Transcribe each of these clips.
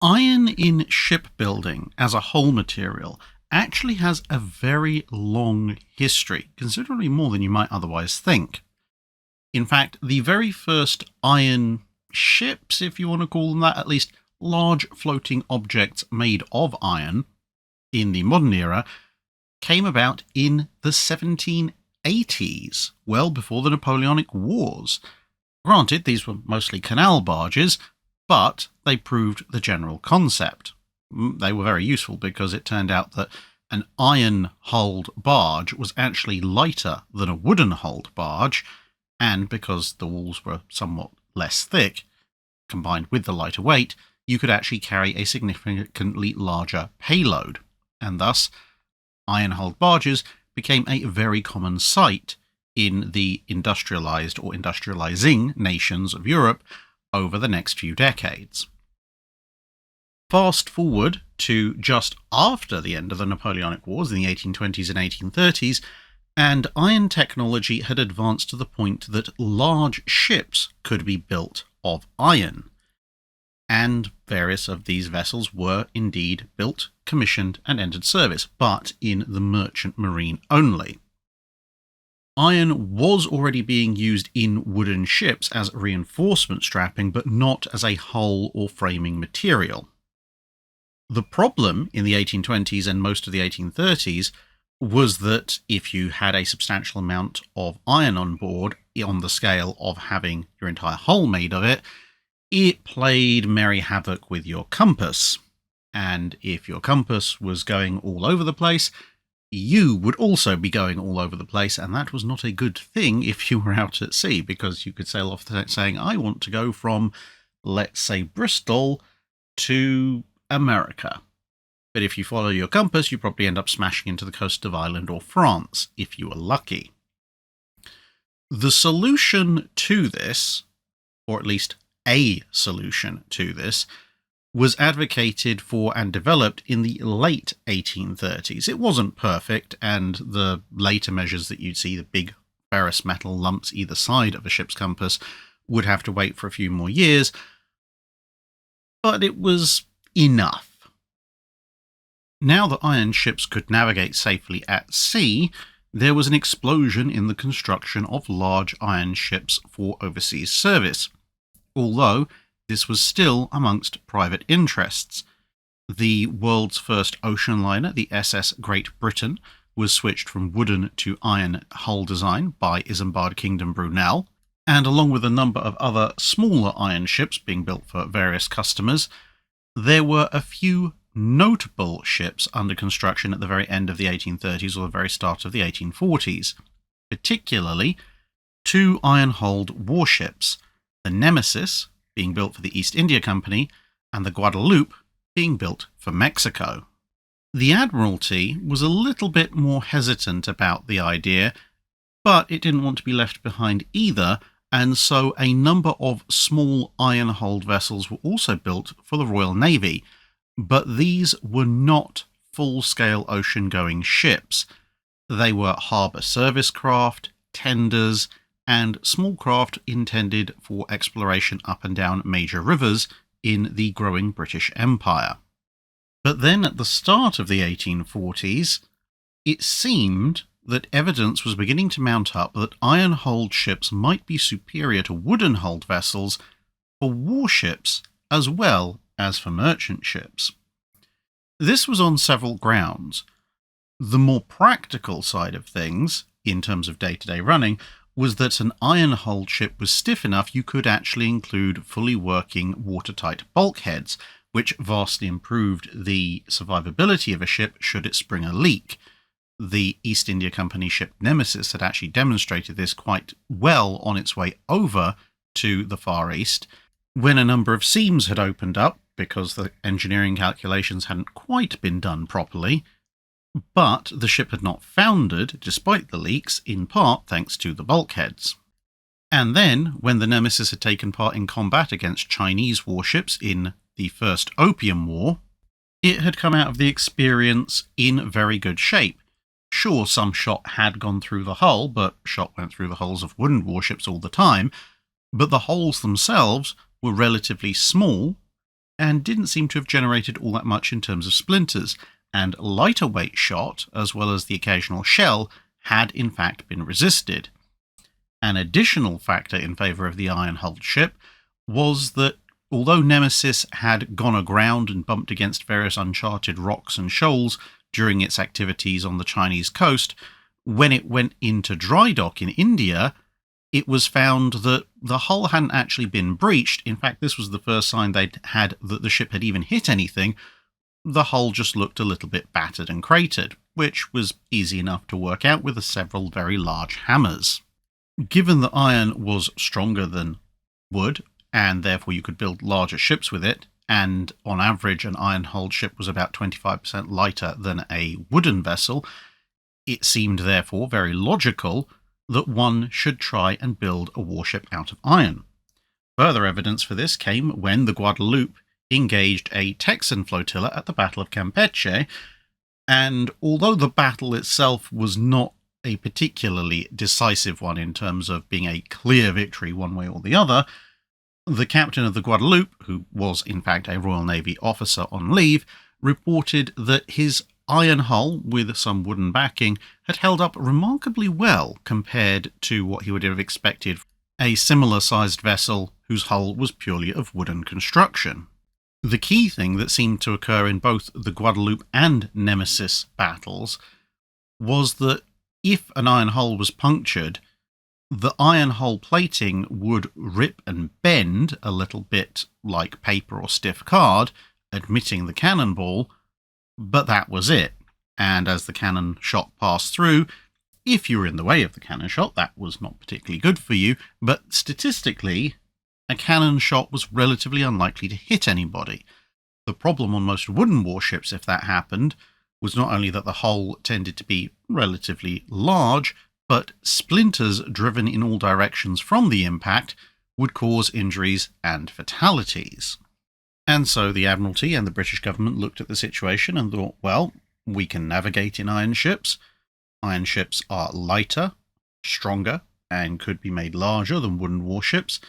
Iron in shipbuilding as a whole material actually has a very long history, considerably more than you might otherwise think. In fact, the very first iron ships, if you want to call them that, at least large floating objects made of iron in the modern era, came about in the 1780s, well before the Napoleonic Wars. Granted, these were mostly canal barges, but they proved the general concept. They were very useful because it turned out that an iron-hulled barge was actually lighter than a wooden-hulled barge, and because the walls were somewhat less thick, combined with the lighter weight, you could actually carry a significantly larger payload, and thus iron-hulled barges became a very common sight in the industrialized or industrializing nations of Europe over the next few decades. Fast forward to just after the end of the Napoleonic Wars in the 1820s and 1830s, and iron technology had advanced to the point that large ships could be built of iron. And various of these vessels were indeed built, commissioned, and entered service, but in the merchant marine only. Iron was already being used in wooden ships as reinforcement strapping, but not as a hull or framing material. The problem in the 1820s and most of the 1830s was that if you had a substantial amount of iron on board, on the scale of having your entire hull made of it, it played merry havoc with your compass. And if your compass was going all over the place, you would also be going all over the place, and that was not a good thing if you were out at sea, because you could sail off saying, I want to go from, let's say, Bristol to America. But if you follow your compass, you probably end up smashing into the coast of Ireland or France, if you were lucky. The solution to this, or at least a solution to this, was advocated for and developed in the late 1830s. It wasn't perfect, and the later measures that you'd see, the big ferrous metal lumps either side of a ship's compass, would have to wait for a few more years, but it was enough. Now that iron ships could navigate safely at sea, there was an explosion in the construction of large iron ships for overseas service, although this was still amongst private interests. The world's first ocean liner, the SS Great Britain, was switched from wooden to iron hull design by Isambard Kingdom Brunel, and along with a number of other smaller iron ships being built for various customers, there were a few notable ships under construction at the very end of the 1830s or the very start of the 1840s, particularly two iron-hulled warships, the Nemesis, being built for the East India Company, and the Guadalupe, being built for Mexico. The Admiralty was a little bit more hesitant about the idea, but it didn't want to be left behind either, and so a number of small iron-hulled vessels were also built for the Royal Navy, but these were not full-scale ocean-going ships. They were harbour service craft, tenders, and small craft intended for exploration up and down major rivers in the growing British Empire. But then at the start of the 1840s, it seemed that evidence was beginning to mount up that iron-hulled ships might be superior to wooden-hulled vessels for warships as well as for merchant ships. This was on several grounds. The more practical side of things, in terms of day-to-day running, was that an iron-hulled ship was stiff enough you could actually include fully working watertight bulkheads, which vastly improved the survivability of a ship should it spring a leak. The East India Company ship Nemesis had actually demonstrated this quite well on its way over to the Far East, when a number of seams had opened up because the engineering calculations hadn't quite been done properly. But the ship had not foundered, despite the leaks, in part thanks to the bulkheads. And then, when the Nemesis had taken part in combat against Chinese warships in the First Opium War, it had come out of the experience in very good shape. Sure, some shot had gone through the hull, but shot went through the hulls of wooden warships all the time, but the holes themselves were relatively small, and didn't seem to have generated all that much in terms of splinters, and lighter weight shot, as well as the occasional shell, had in fact been resisted. An additional factor in favour of the iron-hulled ship was that although Nemesis had gone aground and bumped against various uncharted rocks and shoals during its activities on the Chinese coast, when it went into dry dock in India, it was found that the hull hadn't actually been breached. In fact, this was the first sign they'd had that the ship had even hit anything. The hull just looked a little bit battered and cratered, which was easy enough to work out with several very large hammers. Given that iron was stronger than wood, and therefore you could build larger ships with it, and on average an iron-hulled ship was about 25% lighter than a wooden vessel, it seemed therefore very logical that one should try and build a warship out of iron. Further evidence for this came when the Guadeloupe engaged a Texan flotilla at the Battle of Campeche, and although the battle itself was not a particularly decisive one in terms of being a clear victory one way or the other, the captain of the Guadeloupe, who was in fact a Royal Navy officer on leave, reported that his iron hull with some wooden backing had held up remarkably well compared to what he would have expected a similar sized vessel whose hull was purely of wooden construction. The key thing that seemed to occur in both the Guadeloupe and Nemesis battles was that if an iron hull was punctured, the iron hull plating would rip and bend a little bit like paper or stiff card, admitting the cannonball, but that was it. And as the cannon shot passed through, if you were in the way of the cannon shot, that was not particularly good for you, but statistically, a cannon shot was relatively unlikely to hit anybody. The problem on most wooden warships, if that happened, was not only that the hull tended to be relatively large, but splinters driven in all directions from the impact would cause injuries and fatalities. And so the Admiralty and the British government looked at the situation and thought, well, we can navigate in iron ships. Iron ships are lighter, stronger, and could be made larger than wooden warships.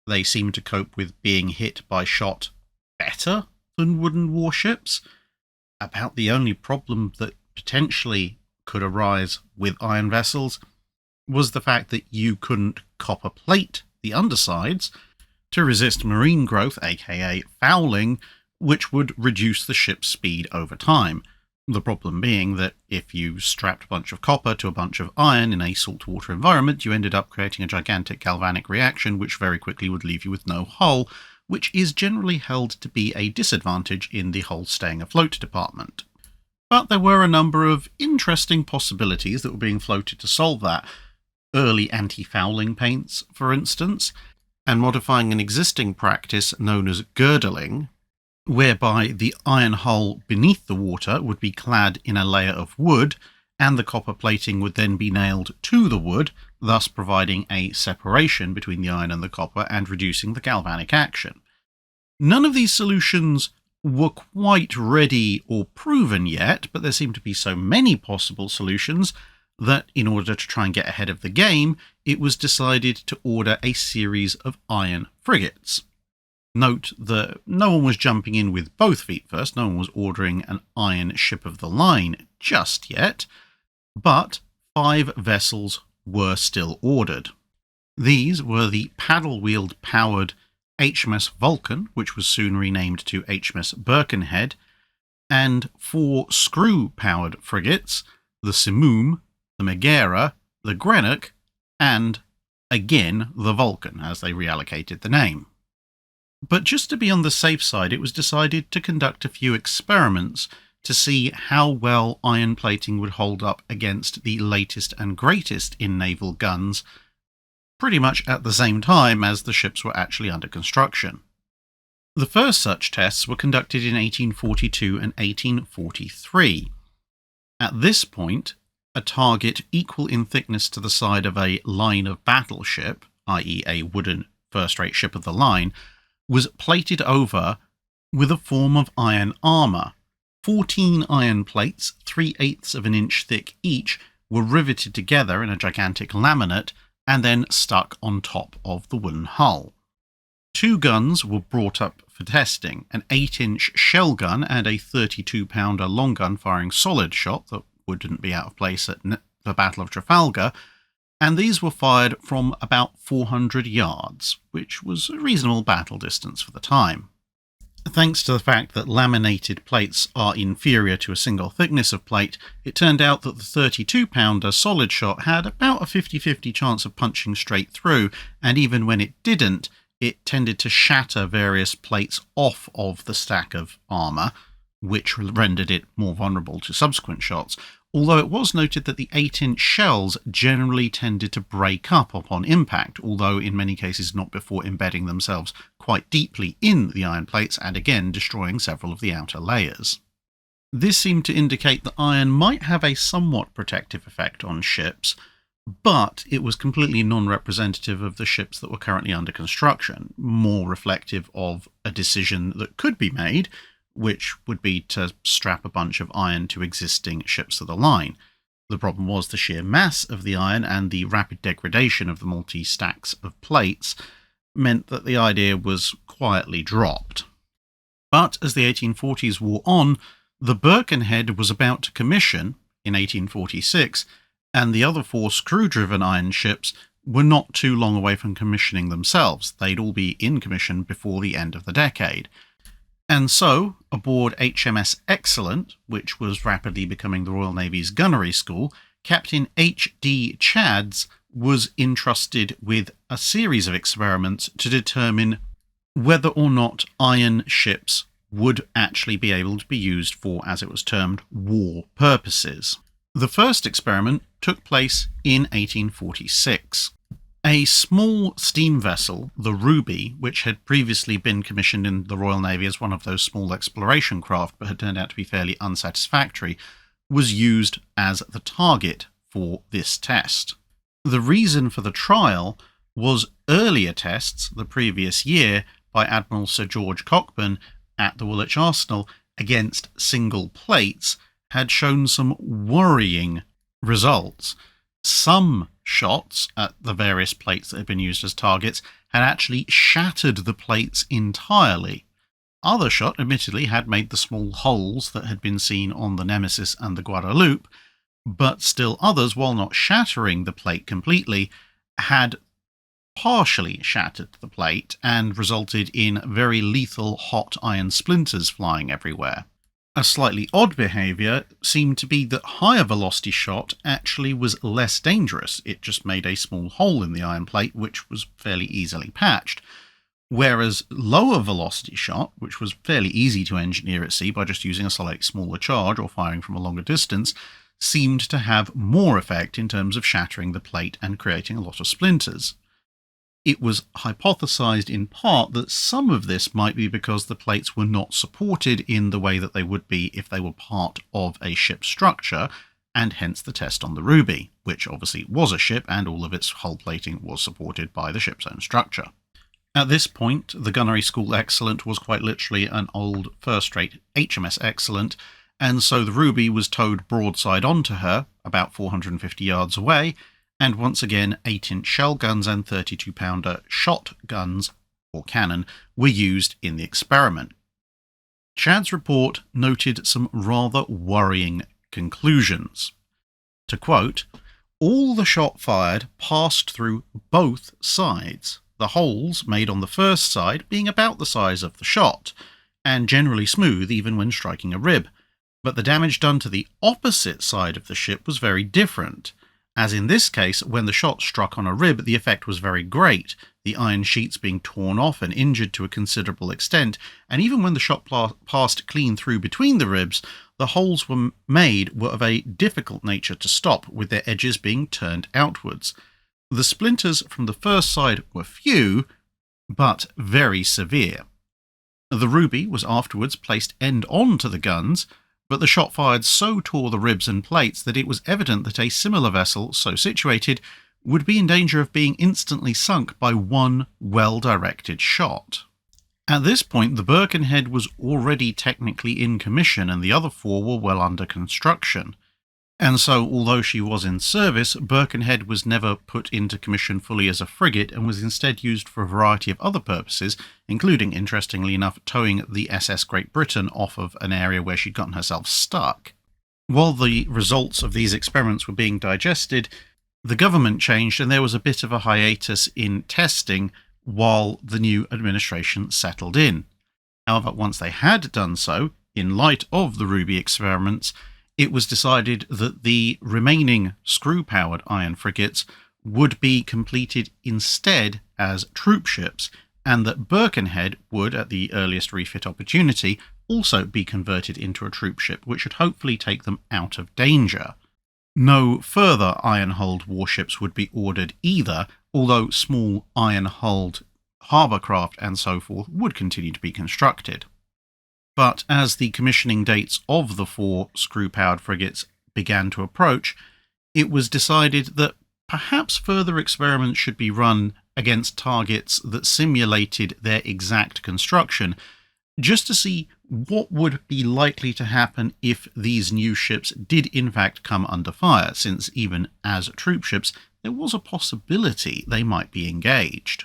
They seem to cope with being hit by shot better than wooden warships. About the only problem that potentially could arise with iron vessels was the fact that you couldn't copper plate the undersides to resist marine growth, aka fouling, which would reduce the ship's speed over time. The problem being that if you strapped a bunch of copper to a bunch of iron in a saltwater environment, you ended up creating a gigantic galvanic reaction which very quickly would leave you with no hull, which is generally held to be a disadvantage in the hull staying afloat department. But there were a number of interesting possibilities that were being floated to solve that. Early anti-fouling paints, for instance, and modifying an existing practice known as girdling, whereby the iron hull beneath the water would be clad in a layer of wood, and the copper plating would then be nailed to the wood, thus providing a separation between the iron and the copper and reducing the galvanic action. None of these solutions were quite ready or proven yet, but there seemed to be so many possible solutions that in order to try and get ahead of the game, it was decided to order a series of iron frigates. Note that no one was jumping in with both feet first, no one was ordering an iron ship of the line just yet, but 5 vessels were still ordered. These were the paddle-wheeled powered HMS Vulcan, which was soon renamed to HMS Birkenhead, and 4 screw-powered frigates, the Simoom, the Megara, the Greenock, and, again, the Vulcan, as they reallocated the name. But just to be on the safe side, it was decided to conduct a few experiments to see how well iron plating would hold up against the latest and greatest in naval guns, pretty much at the same time as the ships were actually under construction. The first such tests were conducted in 1842 and 1843. At this point, a target equal in thickness to the side of a line of battleship, i.e. a wooden first-rate ship of the line, was plated over with a form of iron armour. 14 iron plates, 3/8 of an inch thick each, were riveted together in a gigantic laminate and then stuck on top of the wooden hull. Two guns were brought up for testing, an 8-inch shell gun and a 32-pounder long gun firing solid shot that wouldn't be out of place at the Battle of Trafalgar, and these were fired from about 400 yards, which was a reasonable battle distance for the time. Thanks to the fact that laminated plates are inferior to a single thickness of plate, it turned out that the 32-pounder solid shot had about a 50-50 chance of punching straight through, and even when it didn't, it tended to shatter various plates off of the stack of armour, which rendered it more vulnerable to subsequent shots, although it was noted that the 8-inch shells generally tended to break up upon impact, although in many cases not before embedding themselves quite deeply in the iron plates and again destroying several of the outer layers. This seemed to indicate that iron might have a somewhat protective effect on ships, but it was completely non-representative of the ships that were currently under construction, more reflective of a decision that could be made, which would be to strap a bunch of iron to existing ships of the line. The problem was the sheer mass of the iron and the rapid degradation of the multi-stacks of plates meant that the idea was quietly dropped. But as the 1840s wore on, the Birkenhead was about to commission in 1846, and the other 4 screw-driven iron ships were not too long away from commissioning themselves. They'd all be in commission before the end of the decade. And so, aboard HMS Excellent, which was rapidly becoming the Royal Navy's gunnery school, Captain H.D. Chads was entrusted with a series of experiments to determine whether or not iron ships would actually be able to be used for, as it was termed, war purposes. The first experiment took place in 1846. A small steam vessel, the Ruby, which had previously been commissioned in the Royal Navy as one of those small exploration craft but had turned out to be fairly unsatisfactory, was used as the target for this test. The reason for the trial was earlier tests the previous year by Admiral Sir George Cockburn at the Woolwich Arsenal against single plates had shown some worrying results. Some shots at the various plates that had been used as targets had actually shattered the plates entirely. Other shot, admittedly, had made the small holes that had been seen on the Nemesis and the Guadeloupe, but still others, while not shattering the plate completely, had partially shattered the plate and resulted in very lethal hot iron splinters flying everywhere. A slightly odd behaviour seemed to be that higher velocity shot actually was less dangerous. It just made a small hole in the iron plate, which was fairly easily patched. Whereas lower velocity shot, which was fairly easy to engineer at sea by just using a slightly smaller charge or firing from a longer distance, seemed to have more effect in terms of shattering the plate and creating a lot of splinters. It was hypothesized in part that some of this might be because the plates were not supported in the way that they would be if they were part of a ship's structure, and hence the test on the Ruby, which obviously was a ship and all of its hull plating was supported by the ship's own structure. At this point, the Gunnery School Excellent was quite literally an old first-rate HMS Excellent, and so the Ruby was towed broadside onto her, about 450 yards away, and once again 8-inch shell guns and 32-pounder shot guns, or cannon, were used in the experiment. Chad's report noted some rather worrying conclusions. To quote, "All the shot fired passed through both sides, the holes made on the first side being about the size of the shot, and generally smooth even when striking a rib. But the damage done to the opposite side of the ship was very different. As in this case, when the shot struck on a rib, the effect was very great, the iron sheets being torn off and injured to a considerable extent, and even when the shot passed clean through between the ribs, the holes made were of a difficult nature to stop, with their edges being turned outwards. The splinters from the first side were few, but very severe. The Ruby was afterwards placed end-on to the guns, but the shot fired so tore the ribs and plates that it was evident that a similar vessel, so situated, would be in danger of being instantly sunk by one well-directed shot." At this point, the Birkenhead was already technically in commission and the other 4 were well under construction. And so, although she was in service, Birkenhead was never put into commission fully as a frigate and was instead used for a variety of other purposes, including, interestingly enough, towing the SS Great Britain off of an area where she'd gotten herself stuck. While the results of these experiments were being digested, the government changed and there was a bit of a hiatus in testing while the new administration settled in. However, once they had done so, in light of the Ruby experiments, it was decided that the remaining screw-powered iron frigates would be completed instead as troop ships, and that Birkenhead would, at the earliest refit opportunity, also be converted into a troop ship, which should hopefully take them out of danger. No further iron-hulled warships would be ordered either, although small iron-hulled harbour craft and so forth would continue to be constructed. But as the commissioning dates of the 4 screw-powered frigates began to approach, it was decided that perhaps further experiments should be run against targets that simulated their exact construction, just to see what would be likely to happen if these new ships did in fact come under fire, since even as troop ships, there was a possibility they might be engaged.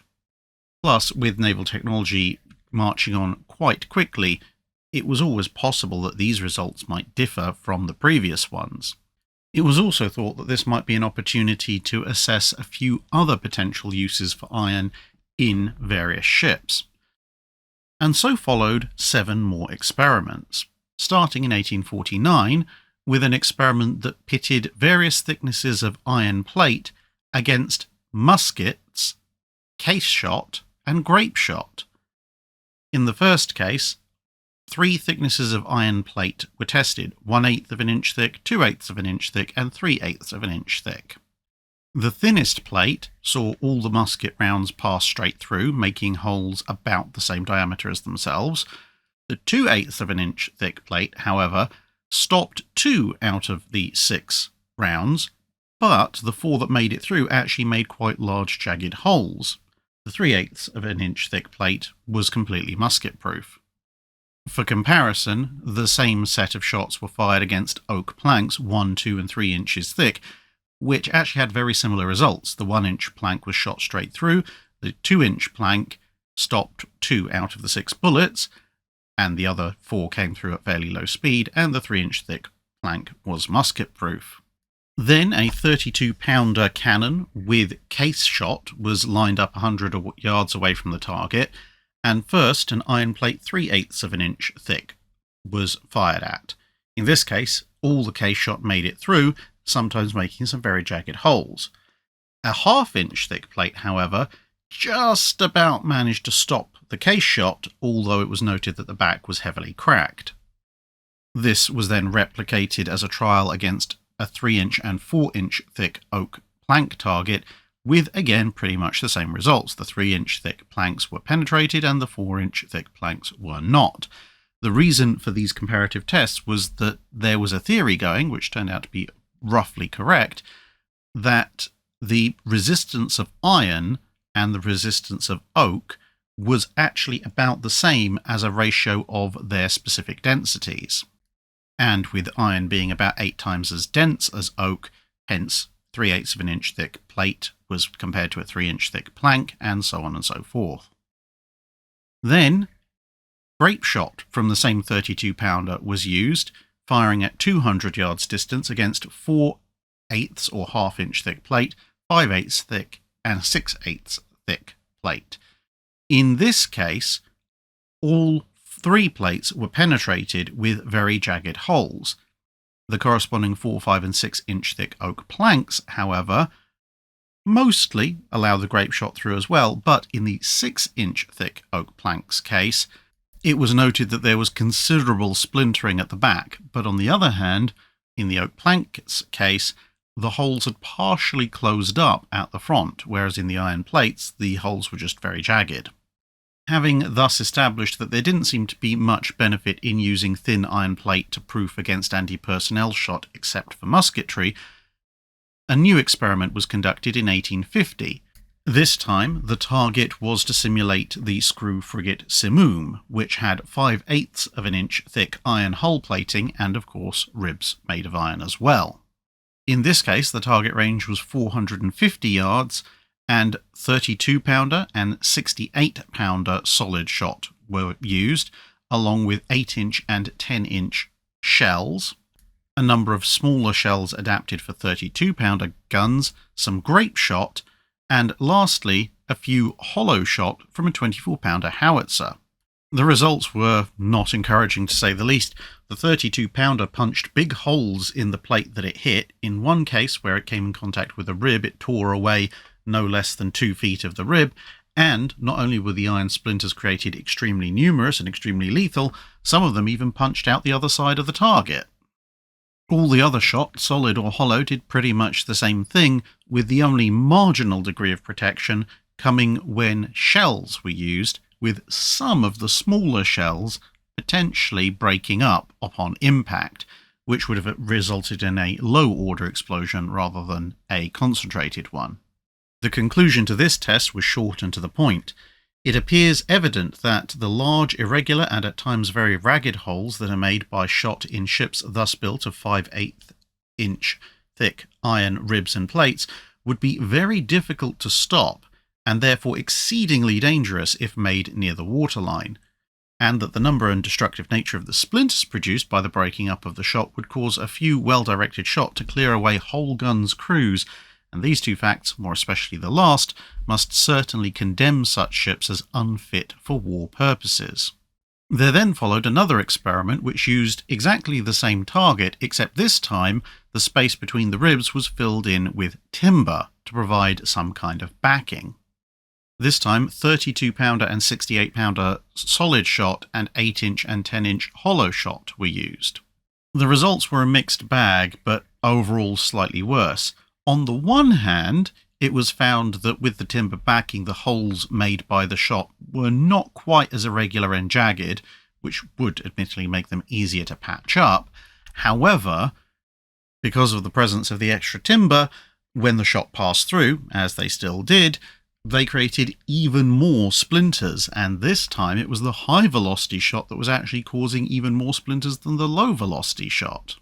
Plus, with naval technology marching on quite quickly, it was always possible that these results might differ from the previous ones. It was also thought that this might be an opportunity to assess a few other potential uses for iron in various ships. And so followed 7 more experiments, starting in 1849 with an experiment that pitted various thicknesses of iron plate against muskets, case shot, and grape shot. In the first case, 3 thicknesses of iron plate were tested, 1/8 of an inch thick, 2/8 of an inch thick, and 3/8 of an inch thick. The thinnest plate saw all the musket rounds pass straight through, making holes about the same diameter as themselves. The 2/8 of an inch thick plate, however, stopped 2 out of the 6 rounds, but the 4 that made it through actually made quite large jagged holes. The 3/8 of an inch thick plate was completely musket-proof. For comparison, the same set of shots were fired against oak planks 1, 2, and 3 inches thick, which actually had very similar results. The 1-inch plank was shot straight through, the 2-inch plank stopped 2 out of the 6 bullets, and the other 4 came through at fairly low speed, and the 3-inch thick plank was musket-proof. Then a 32-pounder cannon with case shot was lined up 100 yards away from the target, and first an iron plate 3/8 of an inch thick was fired at. In this case, all the case shot made it through, sometimes making some very jagged holes. A 1/2 inch thick plate, however, just about managed to stop the case shot, although it was noted that the back was heavily cracked. This was then replicated as a trial against a 3-inch and 4-inch thick oak plank target, with again pretty much the same results. The 3-inch thick planks were penetrated and the 4-inch thick planks were not. The reason for these comparative tests was that there was a theory going, which turned out to be roughly correct, that the resistance of iron and the resistance of oak was actually about the same as a ratio of their specific densities. And with iron being about 8 times as dense as oak, hence 3/8 of an inch thick plate was compared to a 3-inch thick plank, and so on and so forth. Then, grape shot from the same 32-pounder was used, firing at 200 yards distance against 4/8 or 1/2 inch thick plate, 5/8 thick, and 6/8 thick plate. In this case, all 3 plates were penetrated with very jagged holes. The corresponding 4, 5, and 6 inch thick oak planks, however, mostly allow the grape shot through as well, but in the 6-inch thick oak planks case, it was noted that there was considerable splintering at the back, but on the other hand, in the oak planks case, the holes had partially closed up at the front, whereas in the iron plates, the holes were just very jagged. Having thus established that there didn't seem to be much benefit in using thin iron plate to proof against anti-personnel shot except for musketry, a new experiment was conducted in 1850. This time, the target was to simulate the screw frigate Simoom, which had 5/8 of an inch thick iron hull plating and, of course, ribs made of iron as well. In this case, the target range was 450 yards, and 32-pounder and 68-pounder solid shot were used, along with 8-inch and 10-inch shells, a number of smaller shells adapted for 32-pounder guns, some grape shot, and lastly, a few hollow shot from a 24-pounder howitzer. The results were not encouraging, to say the least. The 32-pounder punched big holes in the plate that it hit. In one case, where it came in contact with a rib, it tore away no less than 2 feet of the rib, and not only were the iron splinters created extremely numerous and extremely lethal, some of them even punched out the other side of the target. All the other shot, solid or hollow, did pretty much the same thing, with the only marginal degree of protection coming when shells were used, with some of the smaller shells potentially breaking up upon impact, which would have resulted in a low-order explosion rather than a concentrated one. The conclusion to this test was short and to the point. It appears evident that the large, irregular, and at times very ragged holes that are made by shot in ships thus built of 5/8-inch thick iron ribs and plates would be very difficult to stop, and therefore exceedingly dangerous if made near the waterline, and that the number and destructive nature of the splinters produced by the breaking up of the shot would cause a few well-directed shot to clear away whole guns' crews, and these two facts, more especially the last, must certainly condemn such ships as unfit for war purposes. There then followed another experiment which used exactly the same target, except this time the space between the ribs was filled in with timber to provide some kind of backing. This time, 32-pounder and 68-pounder solid shot and 8-inch and 10-inch hollow shot were used. The results were a mixed bag, but overall slightly worse. On the one hand, it was found that with the timber backing, the holes made by the shot were not quite as irregular and jagged, which would admittedly make them easier to patch up. However, because of the presence of the extra timber, when the shot passed through, as they still did, they created even more splinters, and this time it was the high-velocity shot that was actually causing even more splinters than the low-velocity shot.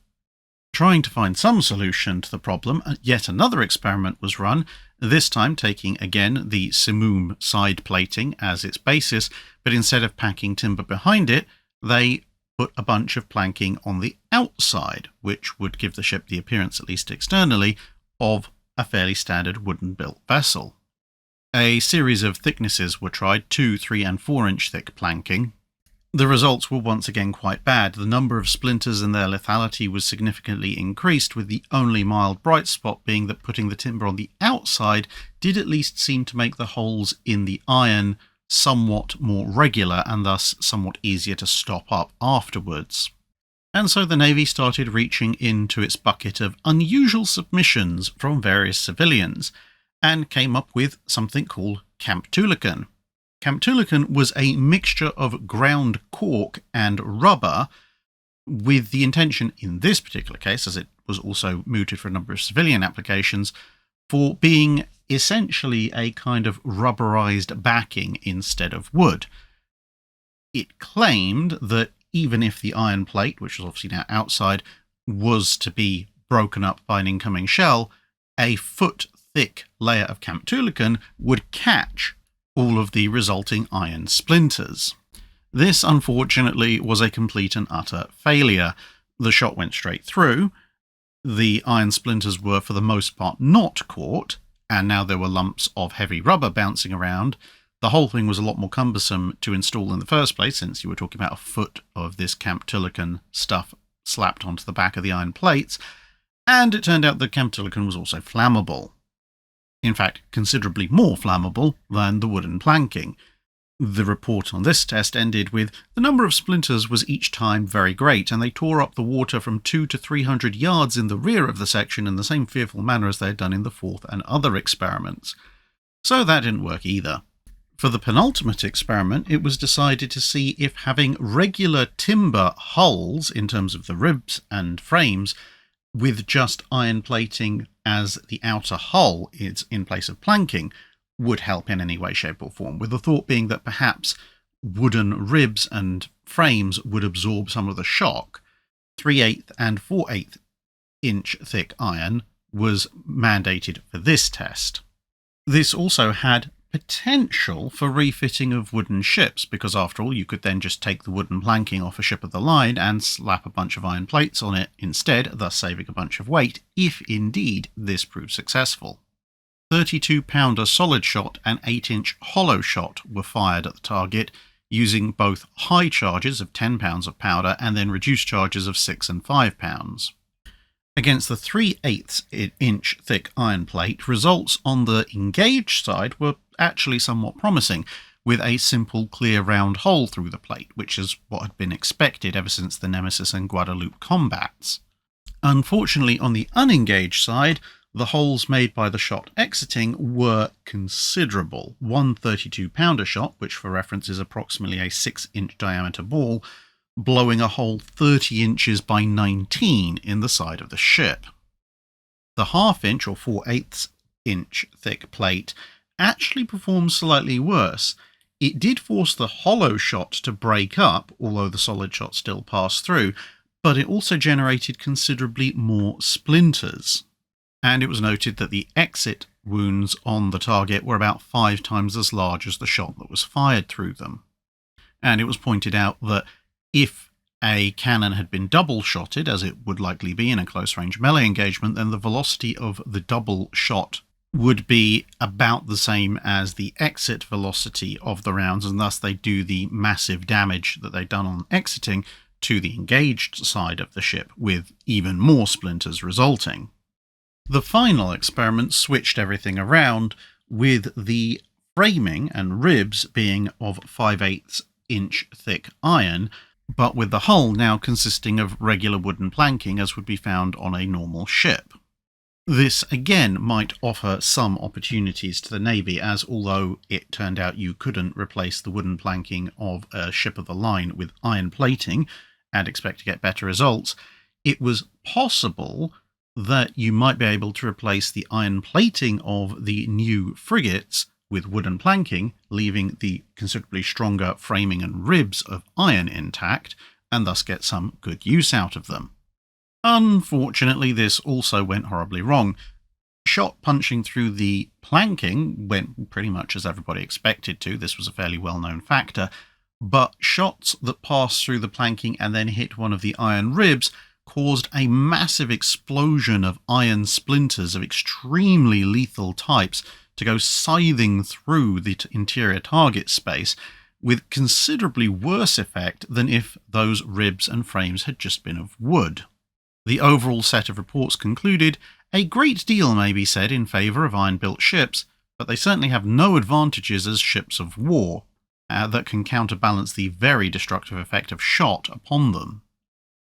Trying to find some solution to the problem, yet another experiment was run, this time taking again the simoom side plating as its basis, but instead of packing timber behind it, they put a bunch of planking on the outside, which would give the ship the appearance, at least externally, of a fairly standard wooden-built vessel. A series of thicknesses were tried, 2, 3 and 4-inch thick planking. The results were once again quite bad. The number of splinters and their lethality was significantly increased, with the only mild bright spot being that putting the timber on the outside did at least seem to make the holes in the iron somewhat more regular and thus somewhat easier to stop up afterwards. And so the Navy started reaching into its bucket of unusual submissions from various civilians, and came up with something called Kamptuliken. Kamptuliken was a mixture of ground cork and rubber, with the intention, in this particular case, as it was also mooted for a number of civilian applications, for being essentially a kind of rubberized backing instead of wood. It claimed that even if the iron plate, which was obviously now outside, was to be broken up by an incoming shell, a foot-thick layer of Kamptuliken would catch all of the resulting iron splinters. This, unfortunately, was a complete and utter failure. The shot went straight through. The iron splinters were, for the most part, not caught, and now there were lumps of heavy rubber bouncing around. The whole thing was a lot more cumbersome to install in the first place, since you were talking about a foot of this Kamptuliken stuff slapped onto the back of the iron plates, and it turned out that Kamptuliken was also flammable. In fact, considerably more flammable than the wooden planking. The report on this test ended with the number of splinters was each time very great, and they tore up the water from 200 to 300 yards in the rear of the section in the same fearful manner as they had done in the fourth and other experiments. So that didn't work either. For the penultimate experiment, it was decided to see if having regular timber hulls, in terms of the ribs and frames, with just iron plating as the outer hull is in place of planking, would help in any way, shape or form, with the thought being that perhaps wooden ribs and frames would absorb some of the shock. 3/8 and 4/8 inch thick iron was mandated for this test. This also had potential for refitting of wooden ships, because after all, you could then just take the wooden planking off a ship of the line and slap a bunch of iron plates on it instead, thus saving a bunch of weight, if indeed this proved successful. 32-pounder solid shot and 8-inch hollow shot were fired at the target, using both high charges of 10 pounds of powder and then reduced charges of 6 and 5 pounds. Against the 3/8 inch thick iron plate, results on the engaged side were actually somewhat promising, with a simple clear round hole through the plate, which is what had been expected ever since the Nemesis and Guadeloupe combats. Unfortunately, on the unengaged side, the holes made by the shot exiting were considerable. One 32-pounder shot, which for reference is approximately a 6-inch diameter ball, blowing a hole 30 inches by 19 in the side of the ship. The half-inch or 4/8 inch thick plate actually performed slightly worse. It did force the hollow shot to break up, although the solid shot still passed through, but it also generated considerably more splinters. And it was noted that the exit wounds on the target were about 5 times as large as the shot that was fired through them. And it was pointed out that if a cannon had been double-shotted, as it would likely be in a close-range melee engagement, then the velocity of the double shot would be about the same as the exit velocity of the rounds, and thus they do the massive damage that they'd done on exiting to the engaged side of the ship, with even more splinters resulting. The final experiment switched everything around, with the framing and ribs being of 5/8 inch thick iron, but with the hull now consisting of regular wooden planking as would be found on a normal ship. This again might offer some opportunities to the Navy, as although it turned out you couldn't replace the wooden planking of a ship of the line with iron plating and expect to get better results, it was possible that you might be able to replace the iron plating of the new frigates with wooden planking, leaving the considerably stronger framing and ribs of iron intact, and thus get some good use out of them. Unfortunately, this also went horribly wrong. Shot punching through the planking went pretty much as everybody expected to. This was a fairly well-known factor, but shots that passed through the planking and then hit one of the iron ribs caused a massive explosion of iron splinters of extremely lethal types to go scything through the interior target space, with considerably worse effect than if those ribs and frames had just been of wood. The overall set of reports concluded a great deal may be said in favour of iron-built ships, but they certainly have no advantages as ships of war that can counterbalance the very destructive effect of shot upon them.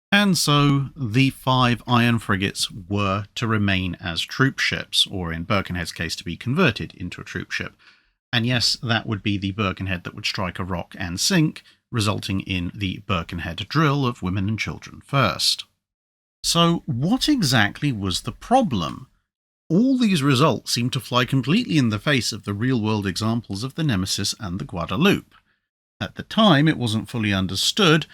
And so the 5 iron frigates were to remain as troop ships, or in Birkenhead's case to be converted into a troop ship. And yes, that would be the Birkenhead that would strike a rock and sink, resulting in the Birkenhead drill of women and children first. So what exactly was the problem? All these results seem to fly completely in the face of the real-world examples of the Nemesis and the Guadeloupe. At the time, it wasn't fully understood,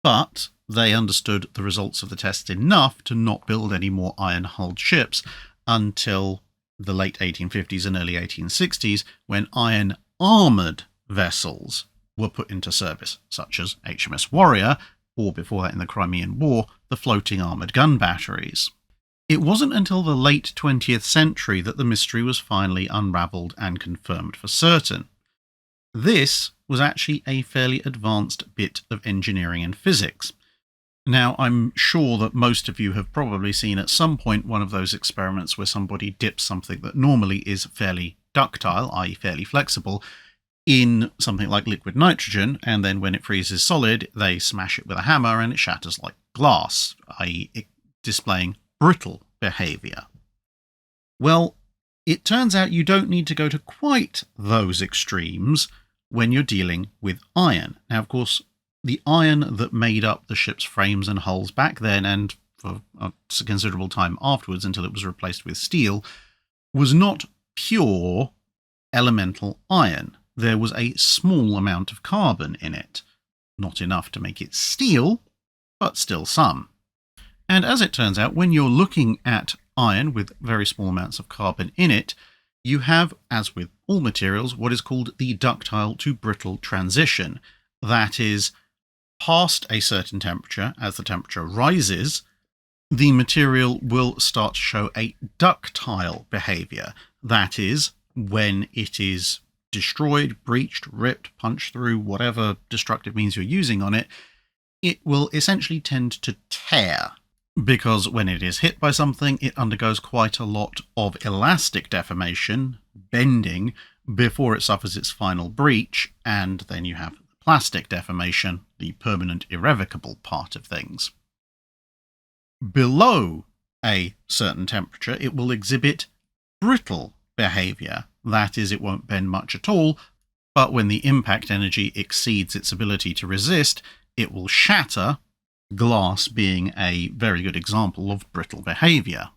but they understood the results of the test enough to not build any more iron-hulled ships until the late 1850s and early 1860s, when iron-armoured vessels were put into service, such as HMS Warrior, or before that in the Crimean War, the floating armoured gun batteries. It wasn't until the late 20th century that the mystery was finally unravelled and confirmed for certain. This was actually a fairly advanced bit of engineering and physics. Now, I'm sure that most of you have probably seen at some point one of those experiments where somebody dips something that normally is fairly ductile, i.e. fairly flexible, in something like liquid nitrogen, and then when it freezes solid, they smash it with a hammer and it shatters like glass, i.e. displaying brittle behaviour. Well, it turns out you don't need to go to quite those extremes when you're dealing with iron. Now, of course, the iron that made up the ship's frames and hulls back then, and for a considerable time afterwards until it was replaced with steel, was not pure elemental iron. There was a small amount of carbon in it. Not enough to make it steel, but still some. And as it turns out, when you're looking at iron with very small amounts of carbon in it, you have, as with all materials, what is called the ductile to brittle transition. That is, past a certain temperature, as the temperature rises, the material will start to show a ductile behavior. That is, when it is destroyed, breached, ripped, punched through, whatever destructive means you're using on it, it will essentially tend to tear. Because when it is hit by something, it undergoes quite a lot of elastic deformation, bending, before it suffers its final breach, and then you have plastic deformation, the permanent, irrevocable part of things. Below a certain temperature, it will exhibit brittle behavior. That is, it won't bend much at all, but when the impact energy exceeds its ability to resist, it will shatter, glass being a very good example of brittle behavior.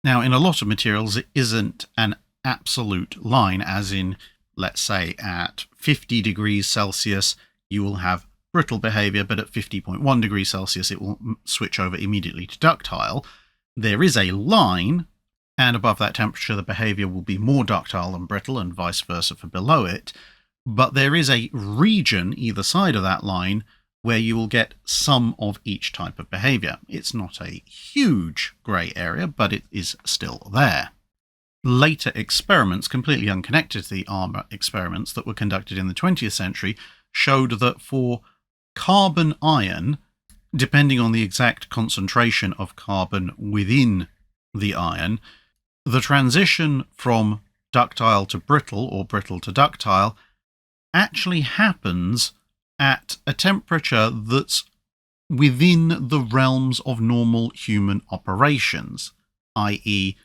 Now, in a lot of materials, it isn't an absolute line, as in, let's say, at 50 degrees Celsius, you will have brittle behavior, but at 50.1 degrees Celsius, it will switch over immediately to ductile. There is a line, and above that temperature, the behavior will be more ductile than brittle, and vice versa for below it. But there is a region either side of that line where you will get some of each type of behavior. It's not a huge grey area, but it is still there. Later experiments, completely unconnected to the armour experiments that were conducted in the 20th century, showed that for carbon iron, depending on the exact concentration of carbon within the iron, the transition from ductile to brittle, or brittle to ductile, actually happens at a temperature that's within the realms of normal human operations, i.e.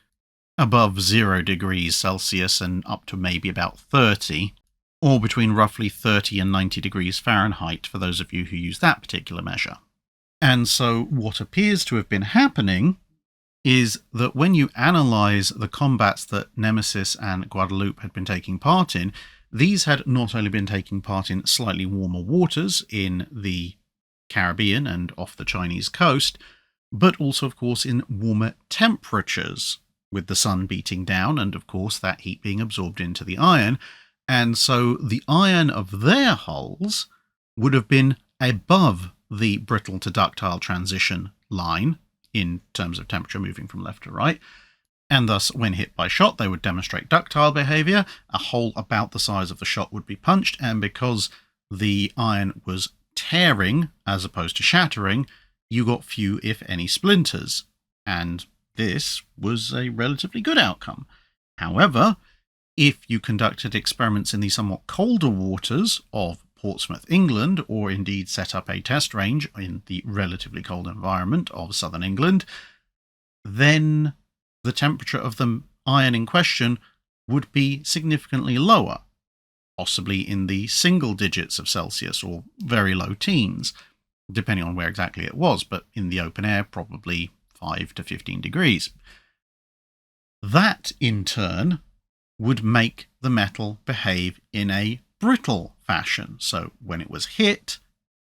above 0 degrees Celsius and up to maybe about 30, or between roughly 30 and 90 degrees Fahrenheit for those of you who use that particular measure. And so what appears to have been happening is that when you analyse the combats that Nemesis and Guadeloupe had been taking part in, these had not only been taking part in slightly warmer waters in the Caribbean and off the Chinese coast, but also, of course, in warmer temperatures, with the sun beating down and, of course, that heat being absorbed into the iron. And so the iron of their hulls would have been above the brittle to ductile transition line in terms of temperature moving from left to right. And thus, when hit by shot, they would demonstrate ductile behavior. A hole about the size of the shot would be punched, and because the iron was tearing as opposed to shattering, you got few, if any, splinters. And this was a relatively good outcome. However, if you conducted experiments in the somewhat colder waters of Portsmouth, England, or indeed set up a test range in the relatively cold environment of southern England, then the temperature of the iron in question would be significantly lower, possibly in the single digits of Celsius or very low teens, depending on where exactly it was, but in the open air, probably 5 to 15 degrees. That, in turn, would make the metal behave in a brittle fashion. So when it was hit,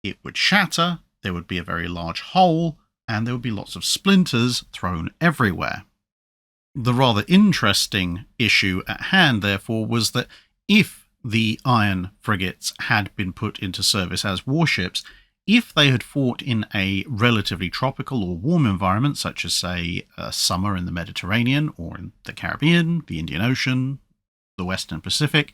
it would shatter, there would be a very large hole, and there would be lots of splinters thrown everywhere. The rather interesting issue at hand, therefore, was that if the iron frigates had been put into service as warships, if they had fought in a relatively tropical or warm environment, such as, say, summer in the Mediterranean or in the Caribbean, the Indian Ocean, the Western Pacific,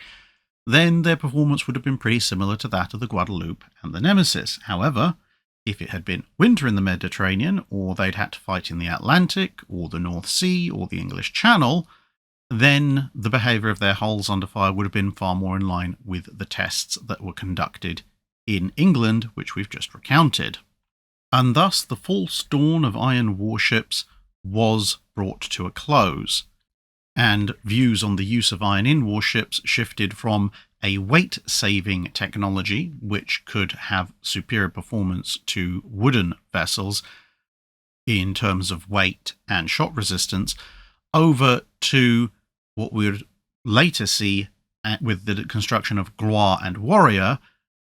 then their performance would have been pretty similar to that of the Guadeloupe and the Nemesis. However, if it had been winter in the Mediterranean, or they'd had to fight in the Atlantic, or the North Sea, or the English Channel, then the behaviour of their hulls under fire would have been far more in line with the tests that were conducted in England, which we've just recounted. And thus the false dawn of iron warships was brought to a close, and views on the use of iron in warships shifted from a weight-saving technology, which could have superior performance to wooden vessels in terms of weight and shot resistance, over to what we would later see with the construction of Gloire and Warrior,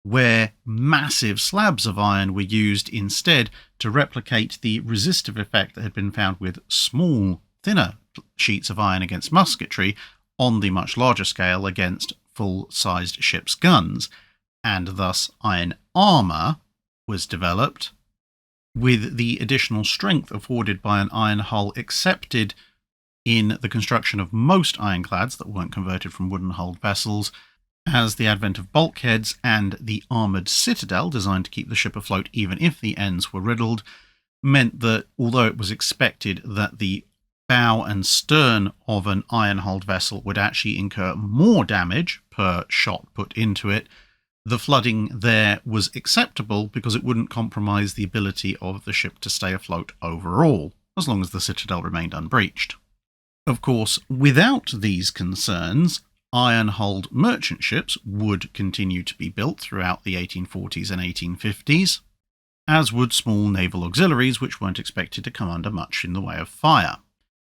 where massive slabs of iron were used instead to replicate the resistive effect that had been found with small, thinner sheets of iron against musketry on the much larger scale against full-sized ships' guns, and thus iron armour was developed, with the additional strength afforded by an iron hull accepted in the construction of most ironclads that weren't converted from wooden-hulled vessels, as the advent of bulkheads and the armoured citadel, designed to keep the ship afloat even if the ends were riddled, meant that although it was expected that the bow and stern of an iron-hulled vessel would actually incur more damage per shot put into it, the flooding there was acceptable because it wouldn't compromise the ability of the ship to stay afloat overall, as long as the citadel remained unbreached. Of course, without these concerns, iron-hulled merchant ships would continue to be built throughout the 1840s and 1850s, as would small naval auxiliaries which weren't expected to come under much in the way of fire.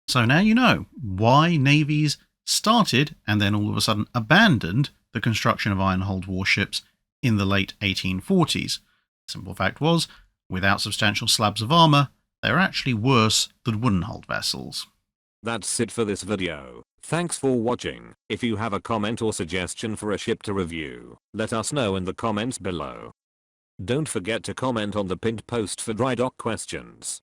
So now you know why navies started and then all of a sudden abandoned the construction of iron-hulled warships in the late 1840s. The simple fact was, without substantial slabs of armour, they were actually worse than wooden-hulled vessels. That's it for this video. Thanks for watching. If you have a comment or suggestion for a ship to review, let us know in the comments below. Don't forget to comment on the pinned post for dry dock questions.